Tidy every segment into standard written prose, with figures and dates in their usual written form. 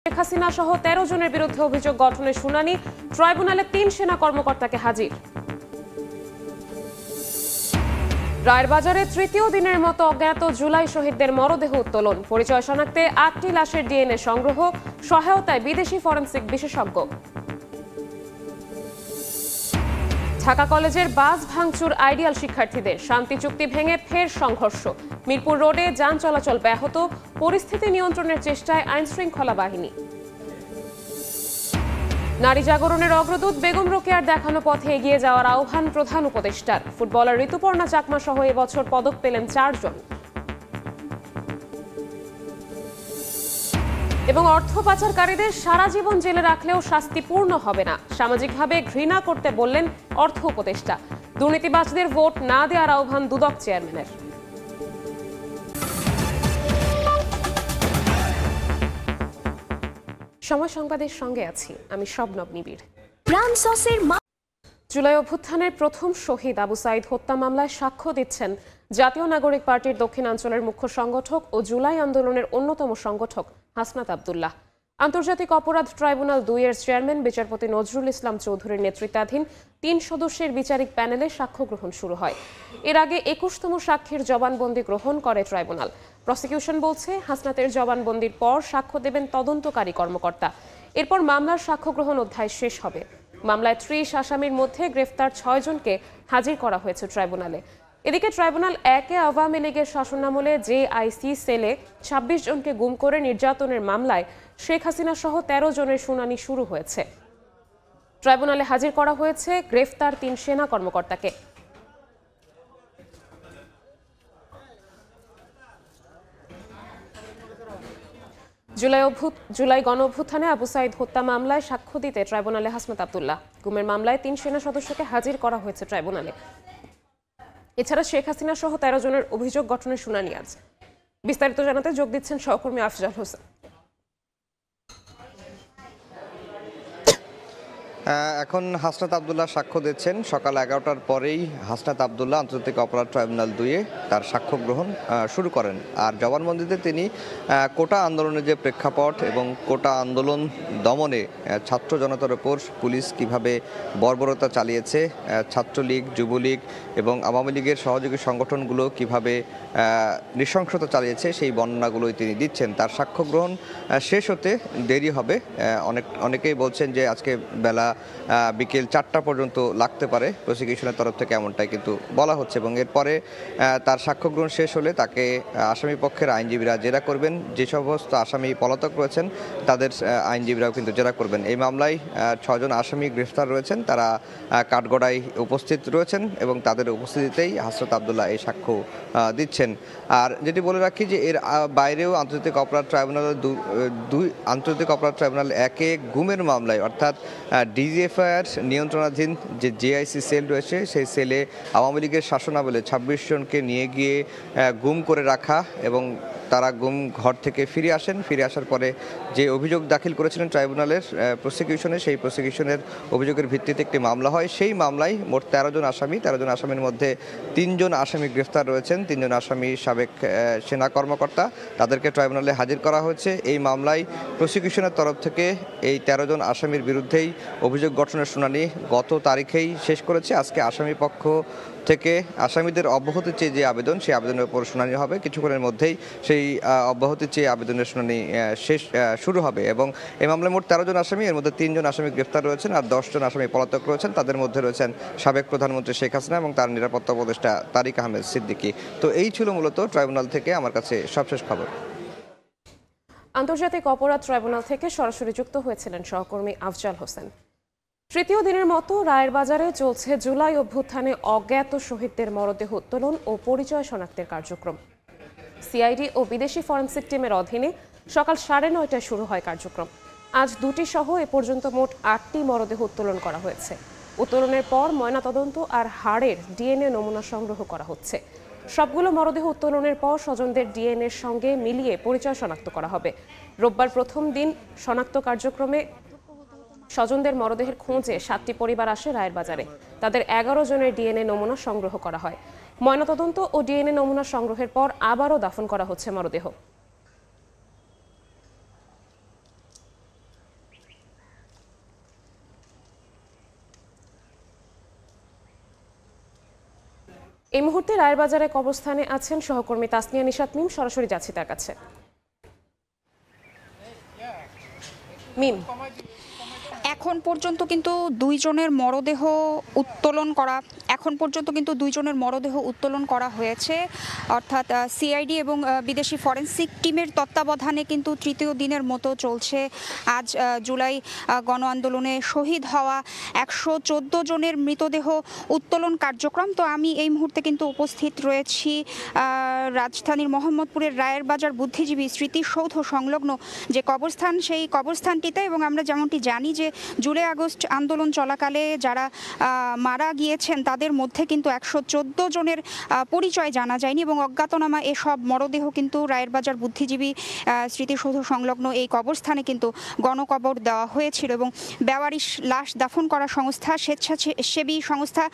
শেখ হাসিনা সহ ১৩ জনের বিরুদ্ধে অভিযোগ গঠনের শুনানি, ট্রাইব্যুনালে ৩ সেনা কর্মকর্তাকে হাজির। রায়ের বাজারে তৃতীয় দিনের মতো অজ্ঞাত জুলাই শহীদদের মরদেহ উত্তোলন, পরিচয় শনাক্তে ৮টি লাশের ডিএনএ সংগ্রহ, সহায়তায় বিদেশি ফরেনসিক বিশেষজ্ঞ। ঢাকা কলেজের বাস ভাঙচুর আইডিয়াল শিক্ষার্থীদের, শান্তি চুক্তি ভেঙে ফের সংঘর্ষ, মিরপুর রোডে যান চলাচল ব্যাহত, পরিস্থিতি নিয়ন্ত্রণের চেষ্টায় আইনশৃঙ্খলা বাহিনী। নারী জাগরণের অগ্রদূত বেগম রোকেয়ার দেখানো পথে এগিয়ে যাওয়ার আহ্বান প্রধান উপদেষ্টার, ফুটবলার ঋতুপর্ণা চাকমা সহ এবছর পদক পেলেন 4 জন। এবং অর্থ পাচারকারীদের সারা জীবন জেলে রাখলেও শাস্তি পূর্ণ হবে না, সামাজিকভাবে ঘৃণা করতে বললেন অর্থ উপদেষ্টা। দুর্নীতিবাজদের ভোট না দেওয়ার আহ্বান দুদক চেয়ারম্যানের। সময় সংবাদের সঙ্গে আছি আমি শবনব নিবিড়। জুলাই অভ্যুত্থানের প্রথম শহীদ আবু সাইদ হত্যা মামলায় সাক্ষ্য দিচ্ছেন জাতীয় নাগরিক পার্টির দক্ষিণাঞ্চলের মুখ্য সংগঠক ও জুলাই আন্দোলনের অন্যতম সংগঠক হাসনাত আব্দুল্লাহ। আন্তর্জাতিক অপরাধ ট্রাইব্যুনাল ২ এর চেয়ারম্যান বিচারপতি নজরুল ইসলাম চৌধুরীর নেতৃত্বাধীন ৩ সদস্যের বিচারিক প্যানেলে সাক্ষ্য গ্রহণ শুরু হয়। এর আগে ২১তম সাক্ষীর জবানবন্দি গ্রহণ করে ট্রাইব্যুনাল। প্রসিকিউশন বলছে, হাসনাতের জবানবন্দির পর সাক্ষ্য দেবেন তদন্তকারী কর্মকর্তা। এরপর মামলার সাক্ষ্য গ্রহণ অধ্যায় শেষ হবে। মামলায় ৩০ আসামির মধ্যে গ্রেফতার ৬ জনকে হাজির করা হয়েছে ট্রাইব্যুনালে। এদিকে ট্রাইব্যুনাল ১-এ আওয়ামী লীগের শাসনামলে জেআইসি সেলে ২৬ জনকে গুম করে নির্যাতনের মামলায় শেখ হাসিনা সহ ১৩ জনের শুনানি শুরু হয়েছে। ট্রাইব্যুনালে হাজির করা হয়েছে গ্রেফতার ৩ সেনা কর্মকর্তাকে। জুলাই গণ অভ্যুত্থানে আবু সাইদ হত্যা মামলায় সাক্ষ্য দিতে ট্রাইব্যুনালে হাসনাত আব্দুল্লাহ। গুমের মামলায় ৩ সেনা সদস্যকে হাজির করা হয়েছে ট্রাইব্যুনালে। এছাড়া শেখ হাসিনা সহ ১৩ জনের অভিযোগ গঠনের শুনানি আজ। বিস্তারিত জানাতে যোগ দিচ্ছেন সহকর্মী আফজাল হোসেন। এখন হাসনাত আব্দুল্লাহ সাক্ষ্য দিচ্ছেন। সকাল 11টার পরেই হাসনাত আব্দুল্লাহ আন্তর্জাতিক অপরাধ ট্রাইব্যুনাল ২-এ তার সাক্ষ্য গ্রহণ শুরু করেন। আর জবানবন্দিতে তিনি কোটা আন্দোলনের যে প্রেক্ষাপট এবং কোটা আন্দোলন দমনে ছাত্র জনতার ওপর পুলিশ কিভাবে বর্বরতা চালিয়েছে, ছাত্রলীগ, যুবলীগ এবং আওয়ামী লীগের সহযোগী সংগঠনগুলো কিভাবে নৃশংসতা চালিয়েছে, সেই বর্ণনাগুলোই তিনি দিচ্ছেন। তার সাক্ষ্য গ্রহণ শেষ হতে দেরি হবে। অনেকেই বলছেন যে আজকে বেলা বিকেল ৪টা পর্যন্ত লাগতে পারে, প্রসিকিউশনের তরফ থেকে এমনটাই কিন্তু বলা হচ্ছে। এবং এরপরে তার সাক্ষ্য গ্রহণ শেষ হলে তাকে আসামি পক্ষের আইনজীবীরা জেরা করবেন। যে সমস্ত আসামি পলাতক রয়েছেন তাদের আইনজীবীরাও কিন্তু জেরা করবেন। এই মামলায় ৬ জন আসামি গ্রেফতার রয়েছেন, তারা কাঠগড়ায় উপস্থিত রয়েছেন এবং তাদের উপস্থিতিতেই হাসনাত আব্দুল্লাহ এই সাক্ষ্য দিচ্ছেন। আর যেটি বলে রাখি যে এর বাইরেও আন্তর্জাতিক অপরাধ ট্রাইব্যুনাল ১-এ গুমের মামলায়, অর্থাৎ ডিজিএফআইআর নিয়ন্ত্রণাধীন যে জেআইসি সেল রয়েছে, সেই সেলে আওয়ামী লীগের শাসনামলে ২৬ জনকে নিয়ে গিয়ে গুম করে রাখা এবং তারা গুম ঘর থেকে ফিরে আসেন। ফিরে আসার পরে যে অভিযোগ দাখিল করেছিলেন ট্রাইব্যুনালের প্রসিকিউশনে, সেই প্রসিকিউশনের অভিযোগের ভিত্তিতে একটি মামলা হয়। সেই মামলায় মোট ১৩ জন আসামি, ১৩ জন আসামির মধ্যে ৩ জন আসামি গ্রেফতার রয়েছেন। ৩ জন আসামি সাবেক সেনা কর্মকর্তা, তাদেরকে ট্রাইব্যুনালে হাজির করা হয়েছে। এই মামলায় প্রসিকিউশনের তরফ থেকে এই ১৩ জন আসামির বিরুদ্ধেই অভিযোগ গঠনের শুনানি গত তারিখেই শেষ করেছে। আজকে আসামি পক্ষ থেকে আসামিদের অব্যাহতি চেয়ে যে আবেদন, সেই আবেদনের উপর শুনানি হবে। কিছুক্ষণের মধ্যেই সেই অব্যাহতি চেয়ে আবেদনের শুনানি শুরু হবে। এবং এই মামলায় মোট ১৩ জন আসামি, এর মধ্যে ৩ জন আসামি গ্রেফতার রয়েছেন আর ১০ জন আসামি পলাতক রয়েছেন। তাদের মধ্যে রয়েছেন সাবেক প্রধানমন্ত্রী শেখ হাসিনা এবং তার নিরাপত্তা উপদেষ্টা তারিক আহমেদ সিদ্দিকী। তো এই ছিল মূলত ট্রাইব্যুনাল থেকে আমার কাছে সবশেষ খবর। আন্তর্জাতিক অপরাধ ট্রাইব্যুনাল থেকে সরাসরি যুক্ত হয়েছিলেন সহকর্মী আফজাল হোসেন। তৃতীয় দিনের মতো রায়ের বাজারে চলছে জুলাই অভ্যুত্থানে অজ্ঞাত শহীদদের মরদেহ উত্তোলন ও পরিচয় শনাক্তের কার্যক্রম। সিআইডি ও বিদেশি ফরেনসিক টিমের অধীনে সকাল ৯:৩০টায় শুরু হয় কার্যক্রম। আজ ২টি সহ এ পর্যন্ত মোট ৮টি মরদেহ উত্তোলন করা হয়েছে। উত্তোলনের পর ময়নাতদন্ত আর হাড়ের ডিএনএ নমুনা সংগ্রহ করা হচ্ছে। সবগুলো মরদেহ উত্তোলনের পর স্বজনদের ডিএনএর সঙ্গে মিলিয়ে পরিচয় শনাক্ত করা হবে। রোববার প্রথম দিন শনাক্ত কার্যক্রমে স্বজনদের মরদেহের খোঁজে ৭টি পরিবার আসে রায়ের বাজারে। তাদের ১১ জনের ডিএনএ নমুনা সংগ্রহ করা হয়। ময়নাতদন্ত ও ডিএনএ নমুনা সংগ্রহের পর আবারও দাফন করা হচ্ছে মরদেহ। এই মুহূর্তে রায়েরবাজারে কবরস্থানে আছেন সহকর্মী তাসনিয়া নিশাত মিম, সরাসরি যাচ্ছি তার কাছে। মিম, এখন পর্যন্ত কিন্তু দুইজনের মরদেহ উত্তোলন করা হয়েছে, অর্থাৎ সিআইডি এবং বিদেশি ফরেনসিক টিমের তত্ত্বাবধানে কিন্তু তৃতীয় দিনের মতো চলছে আজ জুলাই গণ আন্দোলনে শহীদ হওয়া 114 জনের মৃতদেহ উত্তোলন কার্যক্রম। তো আমি এই মুহূর্তে কিন্তু উপস্থিত রয়েছি রাজধানীর মোহাম্মদপুরের রায়েরবাজার বুদ্ধিজীবী স্মৃতিসৌধ সংলগ্ন যে কবরস্থান, সেই কবরস্থানটিতে। এবং আমরা যেমনটি জানি যে জুলাই আগস্ট আন্দোলন চলাকালে যারা মারা গিয়েছেন তাদের মধ্যে কিন্তু 114 জনের পরিচয় জানা যায়নি এবং অজ্ঞাতনামা এসব মরদেহ কিন্তু রায়েরবাজার বুদ্ধিজীবী স্মৃতিসৌধ সংলগ্ন এই কবরস্থানে কিন্তু গণকবর দেওয়া হয়েছিল। এবং বেওয়ারিশ লাশ দাফন করা সংস্থা, স্বেচ্ছাসেবী সংস্থা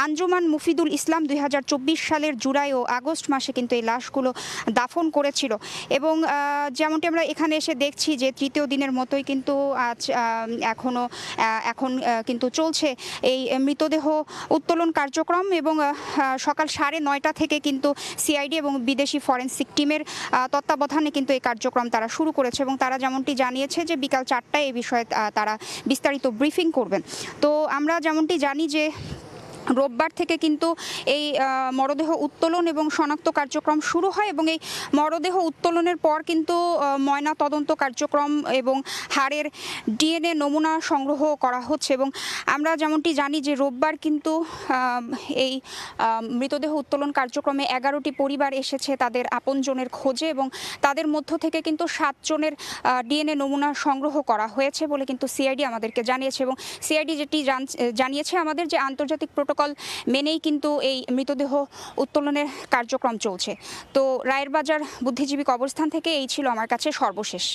আঞ্জুমান মুফিদুল ইসলাম 2024 সালের জুলাই ও আগস্ট মাসে কিন্তু এই লাশগুলো দাফন করেছিল। এবং যেমনটি আমরা এখানে এসে দেখছি যে তৃতীয় দিনের মতোই কিন্তু আজ এখন কিন্তু চলছে এই মৃতদেহ উত্তোলন কার্যক্রম। এবং সকাল 9:30 থেকে কিন্তু সিআইডি এবং বিদেশি ফরেনসিক টিমের তত্ত্বাবধানে কিন্তু এই কার্যক্রম তারা শুরু করেছে এবং তারা যেমনটি জানিয়েছে যে বিকাল 4টায় এই বিষয়ে তারা বিস্তারিত ব্রিফিং করবেন। তো আমরা যেমনটি জানি যে রোববার থেকে কিন্তু এই মরদেহ উত্তোলন এবং শনাক্ত কার্যক্রম শুরু হয় এবং এই মরদেহ উত্তোলনের পর কিন্তু ময়না তদন্ত কার্যক্রম এবং হাড়ের ডিএনএ নমুনা সংগ্রহ করা হচ্ছে। এবং আমরা যেমনটি জানি যে রোববার কিন্তু এই মৃতদেহ উত্তোলন কার্যক্রমে 11টি পরিবার এসেছে তাদের আপনজনের খোঁজে এবং তাদের মধ্য থেকে কিন্তু 7 জনের ডিএনএ নমুনা সংগ্রহ করা হয়েছে বলে কিন্তু সিআইডি আমাদেরকে জানিয়েছে। এবং সিআইডি যেটি জানিয়েছে আমাদের যে আন্তর্জাতিক প্রোটোকল মেনেই কিন্তু এই মৃতদেহ উত্তোলনের কার্যক্রম চলছে। তো রায়েরবাজার বুদ্ধিজীবী কবরস্থান থেকে এই ছিল আমার কাছে সর্বশেষ।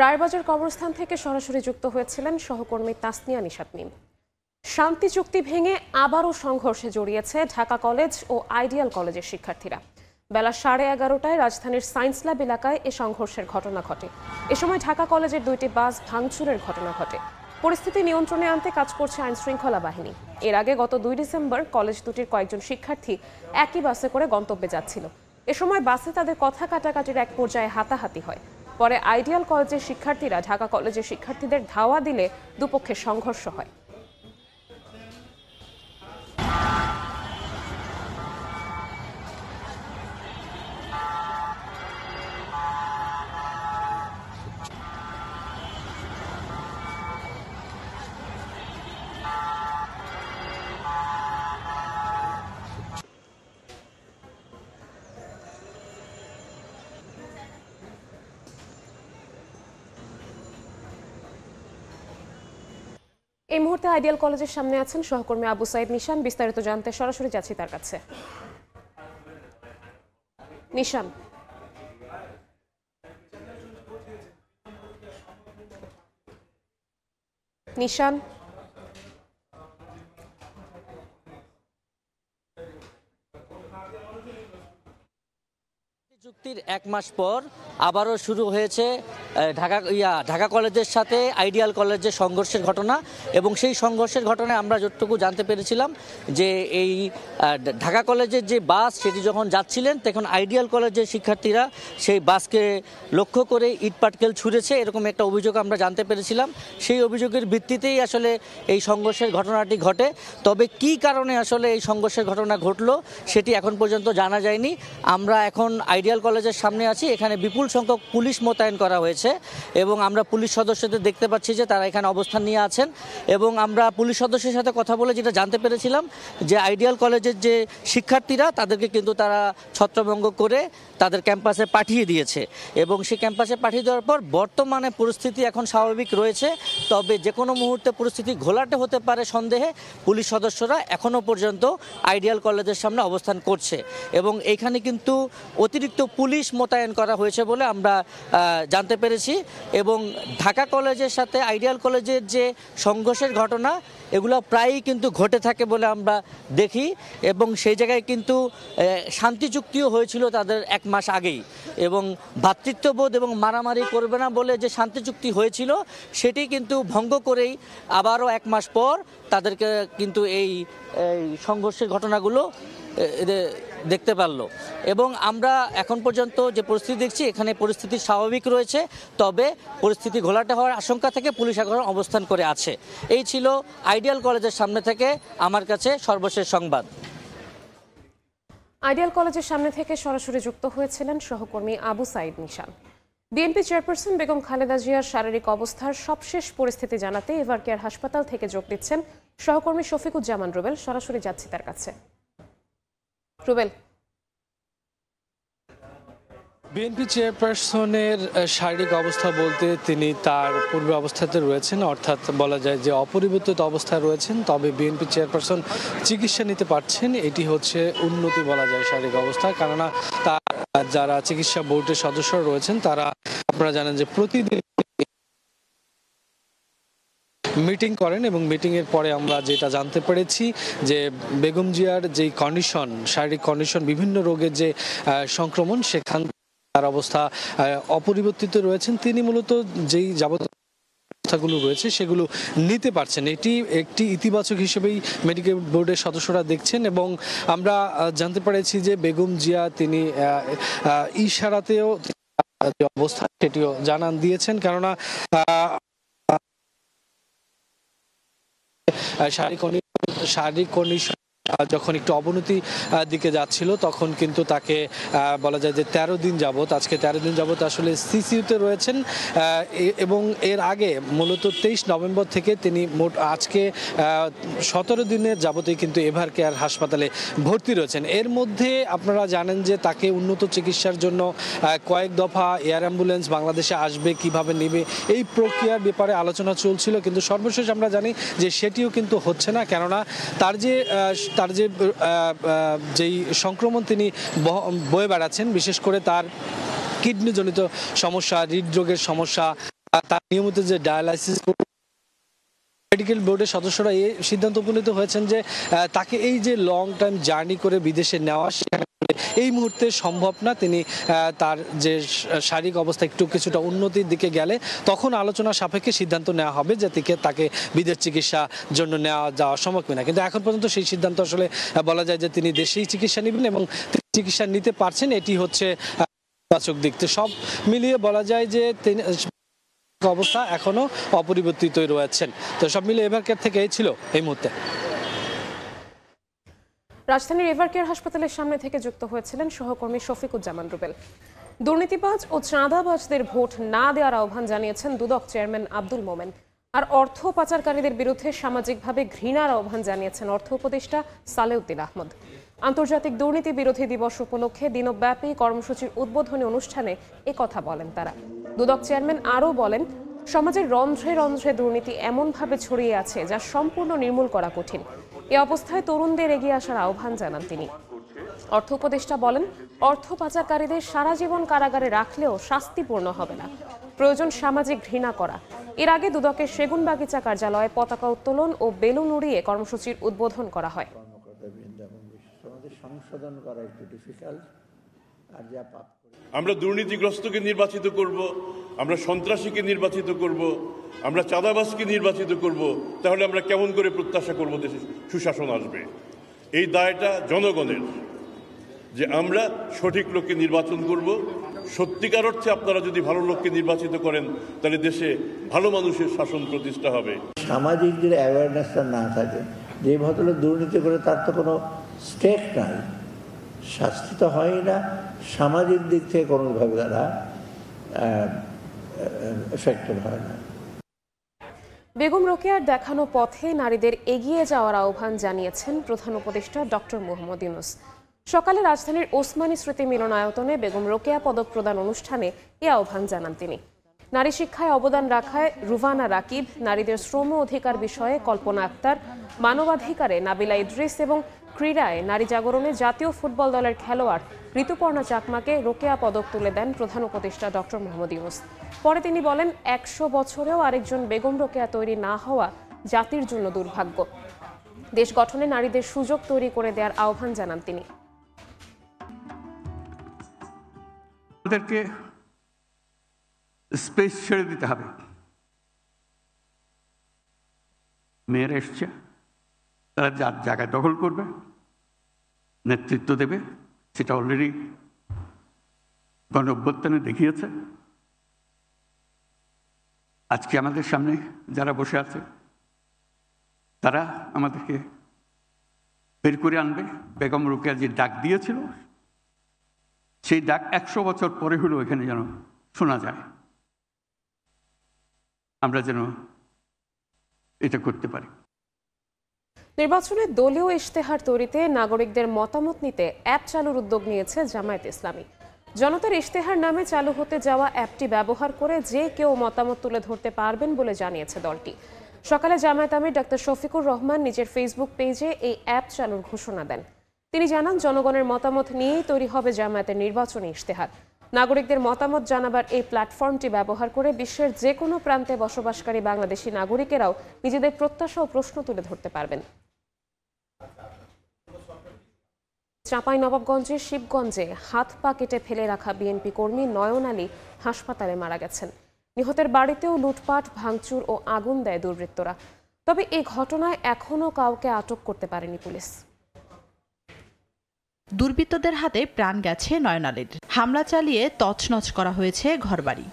রায়েরবাজার কবরস্থান থেকে সরাসরি যুক্ত হয়েছিলেন সহকর্মী তাসনিয়া নিশাত মিম। শান্তি চুক্তি ভেঙে আবারও সংঘর্ষে জড়িয়েছে ঢাকা কলেজ ও আইডিয়াল কলেজের শিক্ষার্থীরা। বেলা 11:30টায় রাজধানীর সায়েন্স ল্যাব এলাকায় এ সংঘর্ষের ঘটনা ঘটে। এ সময় ঢাকা কলেজের 2টি বাস ভাঙচুরের ঘটনা ঘটে। পরিস্থিতি নিয়ন্ত্রণে আনতে কাজ করছে আইনশৃঙ্খলা বাহিনী। এর আগে গত 2 ডিসেম্বর কলেজ দুটির কয়েকজন শিক্ষার্থী একই বাসে করে গন্তব্যে যাচ্ছিল। এ সময় বাসে তাদের কথা কাটাকাটির এক পর্যায়ে হাতাহাতি হয়। পরে আইডিয়াল কলেজের শিক্ষার্থীরা ঢাকা কলেজের শিক্ষার্থীদের ধাওয়া দিলে দুপক্ষের সংঘর্ষ হয়। এই মুহূর্তে আইডিয়াল কলেজের সামনে আছেন সহকর্মী আবু সাইদ নিশান। বিস্তারিত জানতে সরাসরি যাচ্ছি তার কাছে। নিশান, নিশান চুক্তির 1 মাস পর আবারও শুরু হয়েছে ঢাকা কলেজের সাথে আইডিয়াল কলেজের সংঘর্ষের ঘটনা। এবং সেই সংঘর্ষের ঘটনায় আমরা যতটুকু জানতে পেরেছিলাম যে এই ঢাকা কলেজের যে বাস সেটি যখন যাচ্ছিলেন তখন আইডিয়াল কলেজের শিক্ষার্থীরা সেই বাসকে লক্ষ্য করে ইট পাটকেল ছুঁড়েছে, এরকম একটা অভিযোগ আমরা জানতে পেরেছিলাম। সেই অভিযোগের ভিত্তিতেই আসলে এই সংঘর্ষের ঘটনাটি ঘটে। তবে কি কারণে আসলে এই সংঘর্ষের ঘটনা ঘটলো সেটি এখন পর্যন্ত জানা যায়নি। আমরা এখন আইডিয়াল কলেজের সামনে আছি, এখানে বিপুল সংখ্যক পুলিশ মোতায়েন করা হয়েছে এবং আমরা পুলিশ সদস্যদের দেখতে পাচ্ছি যে তারা এখানে অবস্থান নিয়ে আছেন। এবং আমরা পুলিশ সদস্যের সাথে কথা বলে যেটা জানতে পেরেছিলাম যে আইডিয়াল কলেজের যে শিক্ষার্থীরা তাদেরকে কিন্তু তারা ছত্রভঙ্গ করে তাদের ক্যাম্পাসে পাঠিয়ে দিয়েছে এবং সেই ক্যাম্পাসে পাঠিয়ে দেওয়ার পর বর্তমানে পরিস্থিতি এখন স্বাভাবিক রয়েছে। তবে যে কোনো মুহূর্তে পরিস্থিতি ঘোলাটে হতে পারে সন্দেহে পুলিশ সদস্যরা এখনও পর্যন্ত আইডিয়াল কলেজের সামনে অবস্থান করছে এবং এইখানে কিন্তু অতিরিক্ত পুলিশ মোতায়েন করা হয়েছে বলে আমরা জানতে পেরেছি। পেরেছি। এবং ঢাকা কলেজের সাথে আইডিয়াল কলেজের যে সংঘর্ষের ঘটনা এগুলো প্রায়ই কিন্তু ঘটে থাকে বলে আমরা দেখি, এবং সেই জায়গায় কিন্তু শান্তি চুক্তিও হয়েছিল তাদের 1 মাস আগেই, এবং ভ্রাতৃত্ববোধ এবং মারামারি করবে না বলে যে শান্তি চুক্তি হয়েছিল সেটি কিন্তু ভঙ্গ করেই আবারও 1 মাস পর তাদেরকে কিন্তু এই সংঘর্ষের ঘটনাগুলো দেখতে পারলো। এবং আমরা এখন পর্যন্ত যে পরিস্থিতি দেখছি এখানে পরিস্থিতি স্বাভাবিক রয়েছে, তবে পরিস্থিতি ঘোলাটে হওয়ার আশঙ্কা থেকে পুলিশ এখন অবস্থান করে আছে। এই ছিল আইডিয়াল কলেজের সামনে থেকে আমার কাছে সর্বশেষ সংবাদ। আইডিয়াল কলেজের সামনে থেকে সরাসরি যুক্ত হয়েছিলেন সহকর্মী আবু সাইদ নিশান। বিএনপি চেয়ারপারসন বেগম খালেদা জিয়ার শারীরিক অবস্থার সবশেষ পরিস্থিতি জানাতে এভারকেয়ার হাসপাতাল থেকে যোগ দিচ্ছেন সহকর্মী শফিকুজ্জামান রুবেল। সরাসরি যাচ্ছি তার কাছে। রুবেল, বিএনপি চেয়ারপারসনের শারীরিক অবস্থা বলতে তিনি তার পূর্বে অবস্থাতে রয়েছেন, অর্থাৎ বলা যায় যে অপরিবর্তিত অবস্থায় রয়েছেন, তবে বিএনপি চেয়ারপারসন চিকিৎসা নিতে পারছেন, এটি হচ্ছে উন্নতি বলা যায় শারীরিক অবস্থা। কেননা তার যারা চিকিৎসা বোর্ডের সদস্য রয়েছেন তারা আপনারা জানেন যে প্রতিদিন মিটিং করেন, এবং মিটিংয়ের পরে আমরা যেটা জানতে পেরেছি যে বেগম জিয়ার যেই কন্ডিশন, শারীরিক কন্ডিশন, বিভিন্ন রোগের যে সংক্রমণ, সেখান তার অবস্থা অপরিবর্তিত রয়েছেন। তিনি মূলত যেই যাবতীয় ব্যবস্থাগুলো রয়েছে সেগুলো নিতে পারছেন, এটি একটি ইতিবাচক হিসেবেই মেডিকেল বোর্ডের সদস্যরা দেখছেন। এবং আমরা জানতে পেরেছি যে বেগম জিয়া তিনি ইশারাতেও যে অবস্থা সেটিও জানান দিয়েছেন, কেননা শারীরিক কন্ডিশন যখন একটু অবনতি দিকে যাচ্ছিল তখন কিন্তু তাকে বলা যায় যে 13 দিন যাবত, আজকে 13 দিন যাবত আসলে সিসিইউতে রয়েছেন। এবং এর আগে মূলত 23 নভেম্বর থেকে তিনি মোট আজকে 17 দিনের যাবতই কিন্তু এভারকেয়ার হাসপাতালে ভর্তি রয়েছেন। এর মধ্যে আপনারা জানেন যে তাকে উন্নত চিকিৎসার জন্য কয়েক দফা এয়ার অ্যাম্বুলেন্স বাংলাদেশে আসবে, কিভাবে নেবে, এই প্রক্রিয়ার ব্যাপারে আলোচনা চলছিল, কিন্তু সর্বশেষ আমরা জানি যে সেটিও কিন্তু হচ্ছে না। কেননা তার যেই সংক্রমণ তিনি বয়ে বেড়াচ্ছেন, বিশেষ করে তার কিডনিজনিত সমস্যা, হৃদরোগের সমস্যা, তার নিয়মিত যে ডায়ালাইসিস, মেডিকেল বোর্ডের সদস্যরা এই সিদ্ধান্ত উপনীত হয়েছেন যে তাকে এই যে লং টাইম জার্নি করে বিদেশে নেওয়া এই মুহূর্তে সম্ভব না। তিনি তার যে শারীরিক অবস্থা একটু কিছুটা উন্নতির দিকে গেলে তখন আলোচনা সাপেক্ষে সিদ্ধান্ত নেওয়া হবে যে তাকে বিদেশ চিকিৎসা জন্য নেওয়া যাওয়া সম্ভব কিনা। কিন্তু এখন পর্যন্ত সেই সিদ্ধান্ত আসলে বলা যায় যে তিনি দেশেই চিকিৎসা নেবেন এবং চিকিৎসা নিতে পারছেন, এটি হচ্ছে ইতিবাচক দিক। সব মিলিয়ে বলা যায় যে তিনি অবস্থা এখনো অপরিবর্তিতই রয়েছেন। তো সব মিলিয়ে এভারকেয়ার থেকে এই ছিল এই মুহূর্তে। রাজধানীর এভারকেয়ার হাসপাতালের সামনে থেকে যুক্ত হয়েছিলেন সহকর্মী শফিকুজ্জামান রুবেল। দুর্নীতিবাজ ও চাঁদাবাজদের ভোট না দেওয়ার আহ্বান জানিয়েছেন দুদক চেয়ারম্যান আব্দুল মোমেন। আর অর্থ পাচারকারীদের বিরুদ্ধে সামাজিকভাবে ঘৃণার আহ্বান জানিয়েছেন অর্থ উপদেষ্টা সালেউদ্দিন আহমদ। আন্তর্জাতিক দুর্নীতি বিরোধী দিবস উপলক্ষে দিনব্যাপী কর্মসূচির উদ্বোধনী অনুষ্ঠানে একথা বলেন তারা। দুদক চেয়ারম্যান আরও বলেন, সমাজের রন্ধ্রে রন্ধ্রে দুর্নীতি এমনভাবে ছড়িয়ে আছে যা সম্পূর্ণ নির্মূল করা কঠিন। এ অবস্থায় তরুণদের এগিয়ে আসার আহ্বান জানান তিনি। অর্থ উপদেষ্টা বলেন, অর্থ পাচারকারীদের সারা জীবন কারাগারে রাখলেও শাস্তিপূর্ণ হবে না, প্রয়োজন সামাজিক ঘৃণা করা। এর আগে দুদকের সেগুনবাগিচা কার্যালয়ে পতাকা উত্তোলন ও বেলুন উড়িয়ে কর্মসূচির উদ্বোধন করা হয়। আমরা দুর্নীতিগ্রস্তকে নির্বাচিত করব, আমরা সন্ত্রাসীকে নির্বাচিত করব, আমরা চাঁদাবাজকে নির্বাচিত করব, তাহলে আমরা কেমন করে প্রত্যাশা করব দেশে সুশাসন আসবে? এই দায়টা জনগণের, যে আমরা সঠিক লোককে নির্বাচন করব। সত্যিকার অর্থে আপনারা যদি ভালো লোককে নির্বাচিত করেন তাহলে দেশে ভালো মানুষের শাসন প্রতিষ্ঠা হবে। সামাজিক যে অ্যাওয়ারনেসটা না থাকে, যে ভদ্রলোক দুর্নীতি করে তার তো কোনো স্টেক নাই, শাস্তি তো হয় না, সামাজিক দিক থেকে কোনোভাবে তারা এফেক্টেড হয় না। বেগম রোকেয়ার দেখানো পথে নারীদের এগিয়ে যাওয়ার আহ্বান জানিয়েছেন প্রধান উপদেষ্টা ডক্টর মোহাম্মদ ইউনূস। সকালে রাজধানীর ওসমানী স্মৃতি মিলনায়তনে বেগম রোকেয়া পদক প্রদান অনুষ্ঠানে এ আহ্বান জানান তিনি। নারী শিক্ষায় অবদান রাখায় রুভানা রাকিব, নারীদের শ্রম অধিকার বিষয়ে কল্পনা আক্তার, মানবাধিকারে নাবিলা ইদ্রিস এবং ক্রীড়ায় নারী জাগরণে জাতীয় ফুটবল দলের খেলোয়াড় ঋতুপর্ণা চাকমাকে রোকেয়া পদক তুলে দেন প্রধান উপদেষ্টা ডক্টর মোহাম্মদ ইউনূস। পরে তিনি বলেন, 100 বছরেও আরেকজন বেগম রোকেয়া তৈরি না হওয়া জাতির জন্য দুর্ভাগ্য। দেশ গঠনে নারীদের সুযোগ তৈরি করে দেওয়ার আহ্বান জানান তিনি। ওদেরকে স্পেস ছেড়ে দিতে হবে। মেয়েরা এসছে, তারা যার জায়গায় দখল করবে, নেতৃত্ব দেবে, সেটা অলরেডি গণ অভ্যুত্থানে দেখিয়েছে। আজকে আমাদের সামনে যারা বসে আছে তারা আমাদেরকে বের করে আনবে। বেগম রোকেয়া যে ডাক দিয়েছিল সেই ডাক 100 বছর পরে হলেও এখানে যেন শোনা যায়, আমরা যেন এটা করতে পারি। নির্বাচনে দলীয় ইশতেহার তৈরিতে নাগরিকদের মতামত নিতে অ্যাপ চালুর উদ্যোগ নিয়েছে জামায়াত ইসলামী। জনতার ইশতেহার নামে চালু হতে যাওয়া অ্যাপটি ব্যবহার করে যে কেউ মতামত তুলে ধরতে পারবেন বলে জানিয়েছে দলটি। সকালে জামায়াত আমির ডাক্তার শফিকুর রহমান নিজের ফেসবুক পেজে এই অ্যাপ চালুর ঘোষণা দেন। তিনি জানান, জনগণের মতামত নিয়েই তৈরি হবে জামায়াতের নির্বাচনী ইশতেহার। নাগরিকদের মতামত জানাবার এই প্ল্যাটফর্মটি ব্যবহার করে বিশ্বের যে কোনো প্রান্তে বসবাসকারী বাংলাদেশি নাগরিকেরাও নিজেদের প্রত্যাশা ও প্রশ্ন তুলে ধরতে পারবেন। চাঁপাইনবাবগঞ্জের শিবগঞ্জে হাত পা কেটে ফেলে রাখা বিএনপি কর্মী নয়ন আলী হাসপাতালে মারা গেছেন। নিহতের বাড়িতেও লুটপাট, ভাঙচুর ও আগুন দেয় দুর্বৃত্তরা। তবে এই ঘটনায় এখনও কাউকে আটক করতে পারেনি পুলিশ। দুর্বৃত্তদের হাতে প্রাণ গেছে নয়ন আলীর। হামলা চালিয়ে তছনছ করা হয়েছে ঘরবাড়ি।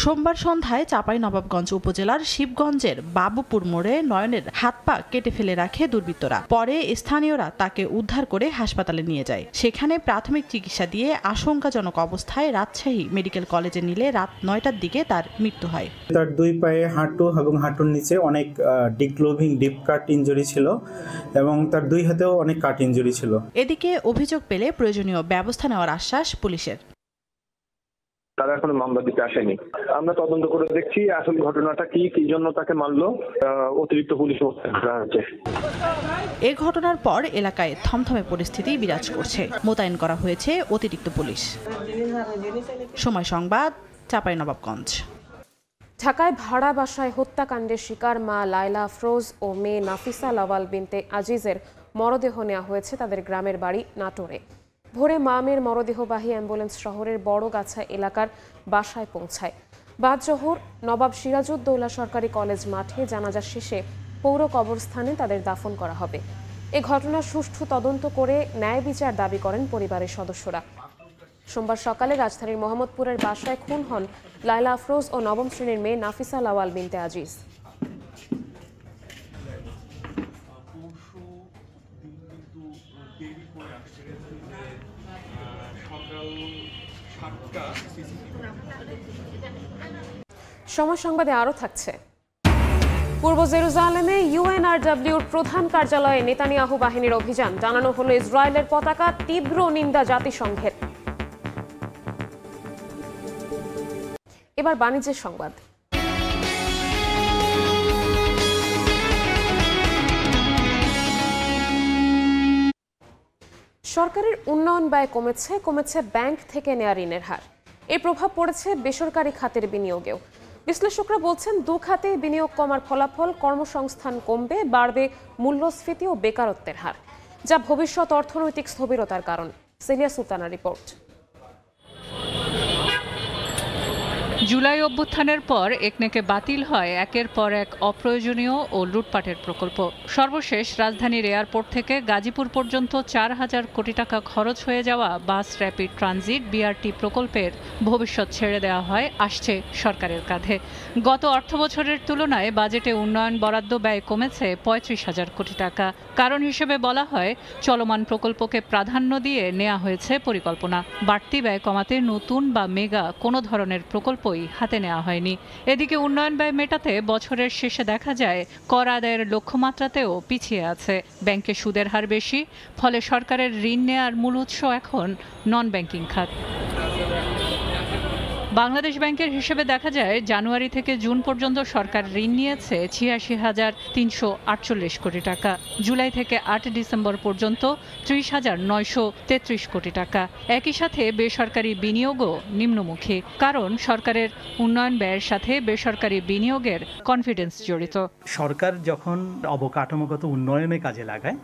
সোমবার সন্ধ্যায় চাঁপাইনবাবগঞ্জ উপজেলার শিবগঞ্জের বাবুপুর মোড়ে নয়নের হাত পা কেটে ফেলে রাখে দুর্বৃত্তরা। পরে স্থানীয়রা তাকে উদ্ধার করে হাসপাতালে নিয়ে যায়। সেখানে প্রাথমিক চিকিৎসা দিয়ে আশঙ্কাজনক অবস্থায় রাজশাহী মেডিকেল কলেজে নিলে রাত 9টার দিকে তার মৃত্যু হয়। তার দুই পায়ে হাঁটু এবং হাঁটুর নিচে অনেক ডিপ কাট ইনজুরি ছিল এবং তার দুই হাতেও অনেক কাট ইনজুরি ছিল। এদিকে অভিযোগ পেলে প্রয়োজনীয় ব্যবস্থা নেওয়ার আশ্বাস পুলিশের। তারা এখনো মামলা দিতে আসেনি। আমরা তদন্ত করে দেখছি আসল ঘটনাটা কি জন্য তাকে মারলো। অতিরিক্ত পুলিশ আছে। এ ঘটনার পর এলাকায় থমথমে পরিস্থিতি বিরাজ করছে। মোতায়েন করা হয়েছে অতিরিক্ত পুলিশ। সময় সংবাদ, চাঁপাইনবাবগঞ্জ। ঢাকায় ভাড়া বাসায় হত্যাকাণ্ডের শিকার মা লায়লা আফরোজ ও মেয়ে নাফিসা লাওয়াল বিনতে আজিজের মরদেহ নেওয়া হয়েছে তাদের গ্রামের বাড়ি নাটোরে। ভোরে মামের মরদেহবাহী অ্যাম্বুলেন্স শহরের বড়গাছা এলাকার বাসায় পৌঁছায়। বাদ জোহর নবাব সিরাজউদ্দৌলা সরকারি কলেজ মাঠে জানাজা শেষে পৌর কবরস্থানে তাদের দাফন করা হবে। এ ঘটনার সুষ্ঠু তদন্ত করে ন্যায় বিচার দাবি করেন পরিবারের সদস্যরা। সোমবার সকালে রাজধানীর মোহাম্মদপুরের বাসায় খুন হন লায়লা আফরোজ ও নবম শ্রেণীর মেয়ে নাফিসা লাওয়াল বিনতে আজিজ। সময় সংবাদে আরও থাকছে। পূর্ব জেরুজালেমে ইউএনআরডব্লিউর প্রধান কার্যালয়ে নেতানিয়াহু বাহিনীর অভিযান। জানানো হলো ইসরায়েলের পতাকা, তীব্র নিন্দা জাতিসংঘের। এবার বাণিজ্যের সংবাদ। সরকারের উন্নয়ন ব্যয় কমেছে ব্যাংক থেকে নেওয়া ঋণের হার। এর প্রভাব পড়েছে বেসরকারি খাতের বিনিয়োগেও। বিশ্লেষকরা বলছেন, দু খাতে বিনিয়োগ কমার ফলাফল কর্মসংস্থান কমবে, বাড়বে মূল্যস্ফীতি ও বেকারত্বের হার, যা ভবিষ্যৎ অর্থনৈতিক স্থবিরতার কারণ। সেলিয়া সুলতানার রিপোর্ট। জুলাই অভ্যুত্থানের পর একনেকে বাতিল হয় একের পর এক অপ্রয়োজনীয় ও লুটপাটের প্রকল্প। সর্বশেষ রাজধানীর এয়ারপোর্ট থেকে গাজীপুর পর্যন্ত 4,000 কোটি টাকা খরচ হয়ে যাওয়া বাস র্যাপিড ট্রানজিট বিআরটি প্রকল্পের ভবিষ্যৎ ছেড়ে দেওয়া হয় আসছে সরকারের কাঁধে। গত অর্থবছরের তুলনায় বাজেটে উন্নয়ন বরাদ্দ ব্যয় কমেছে 35,000 কোটি টাকা। কারণ হিসেবে বলা হয়, চলমান প্রকল্পকে প্রাধান্য দিয়ে নেওয়া হয়েছে পরিকল্পনা। বাড়তি ব্যয় কমাতে নতুন বা মেগা কোনো ধরনের প্রকল্পই হাতে নেওয়া হয়নি। এদিকে উন্নয়ন ব্যয় মেটাতে বছরের শেষে দেখা যায় কর আদায়ের লক্ষ্যমাত্রাতেও পিছিয়ে আছে। ব্যাংকে সুদের হার বেশি, ফলে সরকারের ঋণ নেওয়ার মূল উৎস এখন নন ব্যাংকিং খাত। বাংলাদেশ ব্যাংকের হিসেবে দেখা যায় জানুয়ারি থেকে জুন পর্যন্ত সরকার ঋণ নিয়েছে ৮৬,৩৪৮ কোটি টাকা। জুলাই থেকে ৮ ডিসেম্বর পর্যন্ত ৩০,৯৩৩ কোটি টাকা। একই সাথে বেসরকারি বিনিয়োগও নিম্নমুখী, কারণ সরকারের উন্নয়ন ব্যয়ের সাথে বেসরকারি বিনিয়োগের কনফিডেন্স জড়িত। সরকার যখন অবকাঠামোগত উন্নয়নে কাজে লাগায়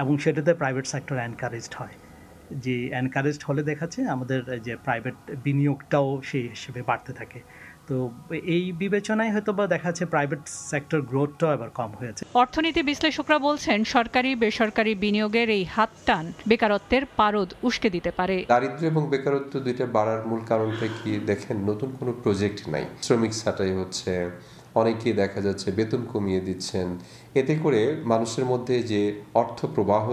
এবং সেটাতে প্রাইভেট সেক্টর এনকারেজড হয়, যে এনকারেজড হলে দেখাচ্ছে আমাদের যে প্রাইভেট বিনিয়োগটাও সেই হিসেবে বাড়তে থাকে। তো এই বিবেচনায় হয়তো বা দেখা যাচ্ছে প্রাইভেট সেক্টর গ্রোথটাও আবার কম হয়েছে। অর্থনীতি বিশ্লেষকরা বলছেন সরকারি বেসরকারি বিনিয়োগের এই হাত টান বেকারত্বের পারদ উস্কে দিতে পারে। দারিদ্র্য এবং বেকারত্ব দুইটা বাড়ার মূল কারণটা কি দেখেন, নতুন কোনো প্রজেক্ট নাই, শ্রমিক ছাঁটাই হচ্ছে, অনেকেই দেখা যাচ্ছে বেতন কমিয়ে দিচ্ছেন। এতে করে মানুষের মধ্যে যে অর্থ প্রবাহ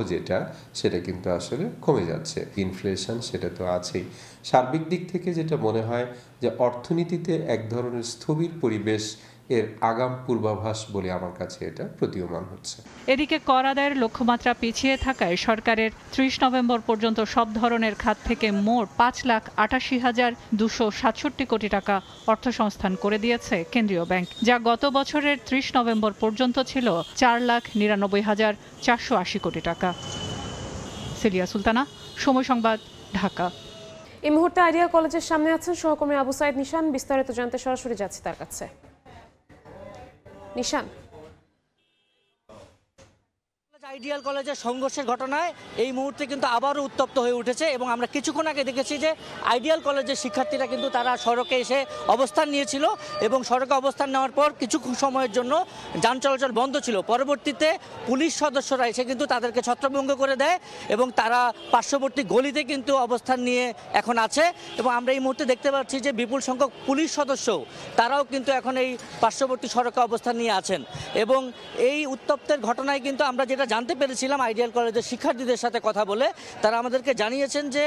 সেটা কিন্তু আসলে কমে যাচ্ছে। ইনফ্লেশন সেটা তো আছেই। সার্বিক দিক থেকে যেটা মনে হয় যে অর্থনীতিতে এক ধরনের স্থবির পরিবেশ এর আগাম পূর্বাভাস বলে আমার কাছে এটা প্রতীয়মান হচ্ছে। এদিকে কর আদায়ের লক্ষ্যমাত্রা পিছিয়ে থাকায় সরকারের ৩০ নভেম্বর পর্যন্ত সব ধরনের খাত থেকে মোট ৫,৮৮,২৬৭ কোটি টাকা অর্থসংস্থান করে দিয়েছে কেন্দ্রীয় ব্যাংক, যা গত বছরের ৩০ নভেম্বর পর্যন্ত ছিল ৪,৯৯,৪৮০ কোটি টাকা। সিলিয়া সুলতানা, সময় সংবাদ, ঢাকা। এই মুহূর্তে আইডিয়াল কলেজের সামনে আছেন সহকর্মী আবু সাইদ নিশান। বিস্তারিত জানতে সরাসরি যাচ্ছি তার কাছে। নিশান, আইডিয়াল কলেজের সংঘর্ষের ঘটনায় এই মুহূর্তে কিন্তু আবারও উত্তপ্ত হয়ে উঠেছে এবং আমরা কিছুক্ষণ আগে দেখেছি যে আইডিয়াল কলেজের শিক্ষার্থীরা কিন্তু তারা সড়কে এসে অবস্থান নিয়েছিল এবং সড়কে অবস্থান নেওয়ার পর কিছু সময়ের জন্য যান চলাচল বন্ধ ছিল। পরবর্তীতে পুলিশ সদস্যরা এসে কিন্তু তাদেরকে ছত্রভঙ্গ করে দেয় এবং তারা পার্শ্ববর্তী গলিতে কিন্তু অবস্থান নিয়ে এখন আছে এবং আমরা এই মুহূর্তে দেখতে পাচ্ছি যে বিপুল সংখ্যক পুলিশ সদস্য তারাও কিন্তু এখন এই পার্শ্ববর্তী সড়কে অবস্থান নিয়ে আছেন এবং এই উত্তপ্তের ঘটনায় কিন্তু আমরা যেটা জানতে পেরেছিলাম আইডিয়াল কলেজের শিক্ষার্থীদের সাথে কথা বলে, তারা আমাদেরকে জানিয়েছেন যে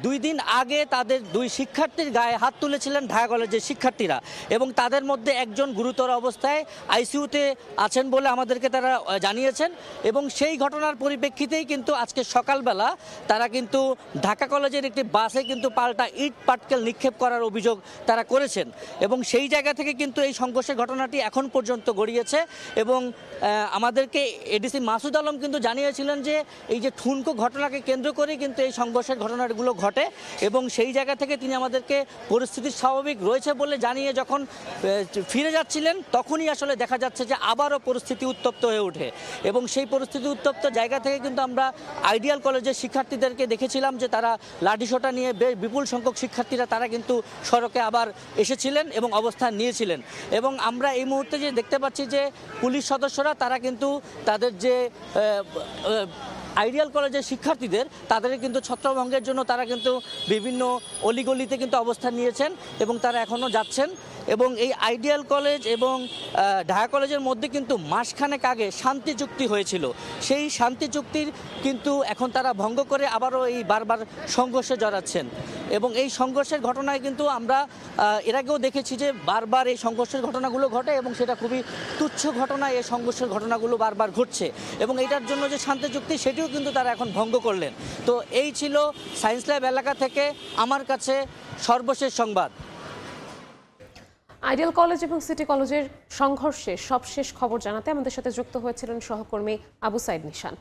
2 দিন আগে তাদের 2 শিক্ষার্থীর গায়ে হাত তুলেছিলেন ঢাকা কলেজের শিক্ষার্থীরা এবং তাদের মধ্যে একজন গুরুতর অবস্থায় আইসিইউতে আছেন বলে আমাদেরকে তারা জানিয়েছেন এবং সেই ঘটনার পরিপ্রেক্ষিতেই কিন্তু আজকে সকালবেলা তারা কিন্তু ঢাকা কলেজের একটি বাসে কিন্তু পাল্টা ইট পাটকেল নিক্ষেপ করার অভিযোগ তারা করেছেন এবং সেই জায়গা থেকে কিন্তু এই সংঘর্ষের ঘটনাটি এখন পর্যন্ত গড়িয়েছে এবং আমাদেরকে এডিসি মাসুদ আলম কিন্তু জানিয়েছিলেন যে এই যে ঠুনকো ঘটনাকে কেন্দ্র করে কিন্তু এই সংঘর্ষের ঘটনাগুলো ঘটে এবং সেই জায়গা থেকে তিনি আমাদেরকে পরিস্থিতি স্বাভাবিক রয়েছে বলে জানিয়ে যখন ফিরে যাচ্ছিলেন তখনই আসলে দেখা যাচ্ছে যে আবারও পরিস্থিতি উত্তপ্ত হয়ে ওঠে এবং সেই পরিস্থিতি উত্তপ্ত জায়গা থেকে কিন্তু আমরা আইডিয়াল কলেজের শিক্ষার্থীদেরকে দেখেছিলাম যে তারা লাঠিসোঁটা নিয়ে বিপুল সংখ্যক শিক্ষার্থীরা তারা কিন্তু সড়কে আবার এসেছিলেন এবং অবস্থান নিয়েছিলেন এবং আমরা এই মুহূর্তে যে দেখতে পাচ্ছি যে পুলিশ সদস্যরা তারা কিন্তু তাদের যে আইডিয়াল কলেজের শিক্ষার্থীদের তাদের কিন্তু ছত্রভঙ্গের জন্য তারা কিন্তু বিভিন্ন অলিগলিতে কিন্তু অবস্থান নিয়েছেন এবং তারা এখনও যাচ্ছেন এবং এই আইডিয়াল কলেজ এবং ঢাকা কলেজের মধ্যে কিন্তু মাসখানেক আগে শান্তি চুক্তি হয়েছিল। সেই শান্তি চুক্তির কিন্তু এখন তারা ভঙ্গ করে আবারও এই বারবার সংঘর্ষে জড়াচ্ছেন এবং এই সংঘর্ষের ঘটনায় কিন্তু আমরা এর আগেও দেখেছি যে বারবার এই সংঘর্ষের ঘটনাগুলো ঘটে এবং সেটা খুবই তুচ্ছ ঘটনায় এই সংঘর্ষের ঘটনাগুলো বারবার ঘটছে এবং এটার জন্য যে শান্তি চুক্তি সেটিও কিন্তু তারা এখন ভঙ্গ করলেন। তো এই ছিল সায়েন্স ল্যাব এলাকা থেকে আমার কাছে সর্বশেষ সংবাদ। আইডিয়াল কলেজ এবং সিটি কলেজের সংঘর্ষে সবশেষ খবর জানাতে আমাদের সাথে যুক্ত হয়েছিলেন সহকর্মী আবু সাইদ নিশান।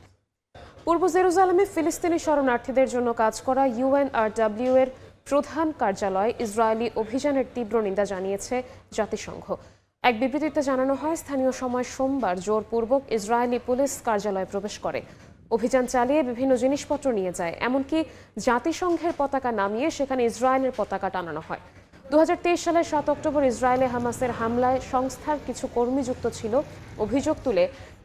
পূর্ব জেরুজালেমে ফিলিস্তিনি শরণার্থীদের জন্য কাজ করা UNRW এর প্রধান কার্যালয় ইসরায়েলি অভিযানের তীব্র নিন্দা জানিয়েছে জাতিসংঘ। এক বিবৃতিতে জানানো হয়, স্থানীয় সময় সোমবার জোরপূর্বক ইসরায়েলি পুলিশ কার্যালয়ে প্রবেশ করে, অভিযান চালিয়ে বিভিন্ন জিনিসপত্র নিয়ে যায়, এমনকি জাতিসংঘের পতাকা নামিয়ে সেখানে ইসরায়েলের পতাকা টানানো হয়। 2023 সালের 7 অক্টোবর ইসরায়েলে হামাসের হামলায় সংস্থার কিছু কর্মী যুক্ত ছিল অভিযোগ তুলে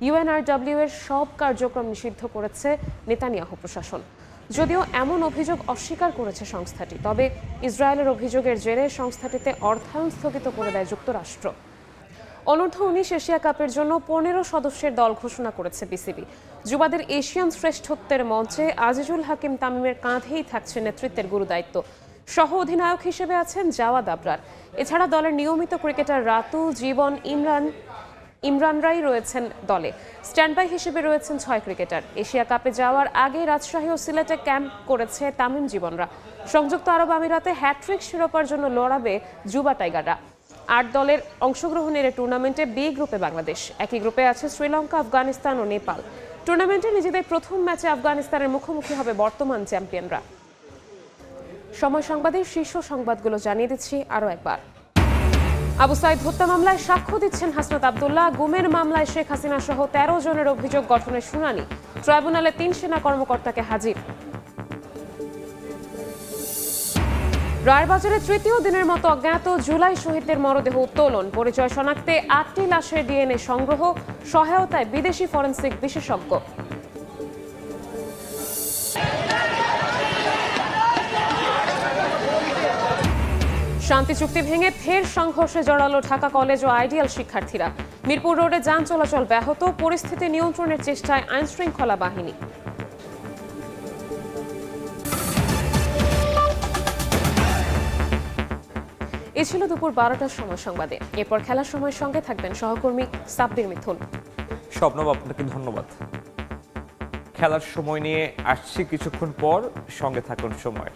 UNRW এর সব কার্যক্রম নিষিদ্ধ করেছে নেতানিয়াহু প্রশাসন। যদিও এমন অভিযোগ অস্বীকার করেছে সংস্থাটি, তবে ইসরায়েলের অভিযোগের জেরে সংস্থাটিতে অর্থায়ন স্থগিত করে দেয় যুক্তরাষ্ট্র। অনূর্ধ্ব-19 এশিয়া কাপের জন্য 15 সদস্যের দল ঘোষণা করেছে বিসিবি। যুবাদের এশিয়ান শ্রেষ্ঠত্বের মঞ্চে আজিজুল হাকিম তামিমের কাঁধেই থাকছে নেতৃত্বের গুরুদায়িত্ব। সহ অধিনায়ক হিসেবে আছেন জাওয়াদ আবরার। এছাড়া দলের নিয়মিত ক্রিকেটার রাতু, জীবন, ইমরানরাই রয়েছেন দলে। স্ট্যান্ডবাই হিসেবে রয়েছেন 6 ক্রিকেটার। এশিয়া কাপে যাওয়ার আগে রাজশাহী ও সিলেটে ক্যাম্প করেছে তামিম জীবনরা। সংযুক্ত আরব আমিরাতে হ্যাট্রিক শিরোপার জন্য লড়াবে যুবা টাইগাররা। 8 দলের অংশগ্রহণের টুর্নামেন্টে বি গ্রুপে বাংলাদেশ, একই গ্রুপে আছে শ্রীলঙ্কা, আফগানিস্তান ও নেপাল। টুর্নামেন্টে নিজেদের প্রথম ম্যাচে আফগানিস্তানের মুখোমুখি হবে বর্তমান চ্যাম্পিয়নরা। সময় সংবাদের শীর্ষ সংবাদগুলো জানিয়ে দিচ্ছি আরও একবার। আবু সাইদ হত্যা মামলায় সাক্ষ্য দিচ্ছেন হাসনাত আব্দুল্লাহ। গুমের মামলায় শেখ হাসিনা সহ 13 জনের অভিযোগ গঠনের শুনানি। ট্রাইব্যুনালে 3 সেনা কর্মকর্তাকে হাজির। রায়েরবাজারে তৃতীয় দিনের মতো অজ্ঞাত জুলাই শহীদদের মরদেহ উত্তোলন। পরিচয় শনাক্তে 8টি লাশের ডিএনএ সংগ্রহ, সহায়তায় বিদেশি ফরেনসিক বিশেষজ্ঞ। শান্তি চুক্তি ভেঙে ফের সংঘর্ষে জড়ালো ঢাকা কলেজ ও আইডিয়াল শিক্ষার্থীরা। মিরপুর রোডে যান চলাচল ব্যাহত, পরিস্থিতি নিয়ন্ত্রণের চেষ্টায় আইনশৃঙ্খলা বাহিনী। এ ছিল দুপুর 12টার সময় সংবাদে। এরপর খেলার সময়ের সঙ্গে থাকবেন সহকর্মী সাব্বির মিথুন। স্বপ্নব, আপনাকে ধন্যবাদ। খেলার সময় নিয়ে আসছি কিছুক্ষণ পর, সঙ্গে থাকুন সময়।